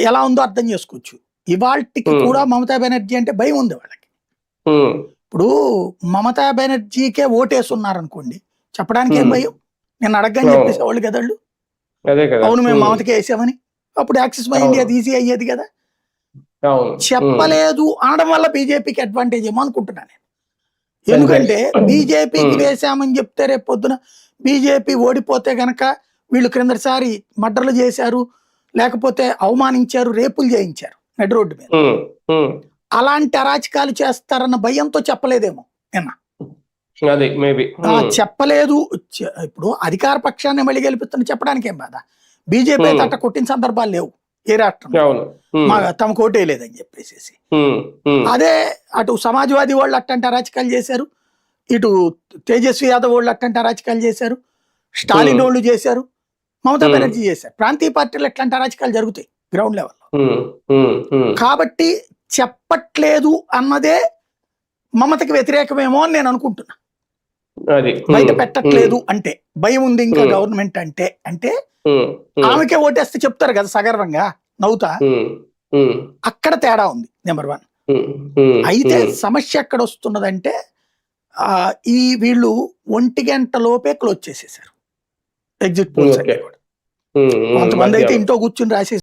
ఎలా ఉందో అర్థం చేసుకోవచ్చు. ఇవాల్టికి కూడా మమతా బెనర్జీ అంటే భయం ఉంది వాళ్ళకి. ఇప్పుడు మమతా బెనర్జీకే ఓటేస్తున్నారనుకోండి, చెప్పడానికి ఏం భయం? నేను అడగని చెప్పేసేవాళ్ళు కదా వాళ్ళు. అవును మేము మమతకే వేసామని, అప్పుడు యాక్సిస్ మై ఇండియా ఈజీ అయ్యేది కదా. చెప్పలేదు అనడం వల్ల బీజేపీకి అడ్వాంటేజ్ ఏమో అనుకుంటున్నాను నేను. ఎందుకంటే బీజేపీకి వేసామని చెప్తే రేపు పొద్దున బీజేపీ ఓడిపోతే గనక వీళ్ళు క్రిందసారి మర్డర్లు చేశారు, లేకపోతే అవమానించారు, రేపులు చేయించారు నడి రోడ్డు మీద, అలాంటి అరాచకాలు చేస్తారన్న భయంతో చెప్పలేదేమో నిన్న. చెప్పలేదు. ఇప్పుడు అధికార పక్షాన్ని మళ్ళీ గెలిపిస్తున్న చెప్పడానికి ఏం బాధ? బీజేపీ తట్ట కొట్టిన సందర్భాలు లేవు ఏ రాష్ట్రంలో, తమకు ఓటేయలేదని చెప్పేసి. అదే అటు సమాజ్వాదీ వాళ్ళు అట్టంటే అరాచకాలు చేశారు, ఇటు తేజస్వి యాదవ్ వాళ్ళు అట్టంటే అరాచకాలు చేశారు, స్టాలిన్ వాళ్ళు చేశారు, మమతా బెనర్జీ చేశారు. ప్రాంతీయ పార్టీలు ఎట్లాంటి అరాచకాలు జరుగుతాయి గ్రౌండ్ లెవెల్లో. కాబట్టి చెప్పట్లేదు అన్నదే మమతకి వ్యతిరేకమేమో అని నేను అనుకుంటున్నా. బయట పెట్టట్లేదు అంటే భయం ఉంది ఇంకా గవర్నమెంట్ అంటే అంటే ఆమెకే ఓటేస్తే చెప్తారు కదా సగర్వంగా నవ్వుతా. అక్కడ తేడా ఉంది నెంబర్ 1. అయితే సమస్య ఎక్కడ వస్తున్నదంటే ఈ వీళ్ళు 1 గంట లోపే క్లోజ్ చేసేసారు ఎగ్జిట్ పోల్స్ అన్ని కూడా. కొంతమంది అయితే ఇంట్లో కూర్చుని రాసేసి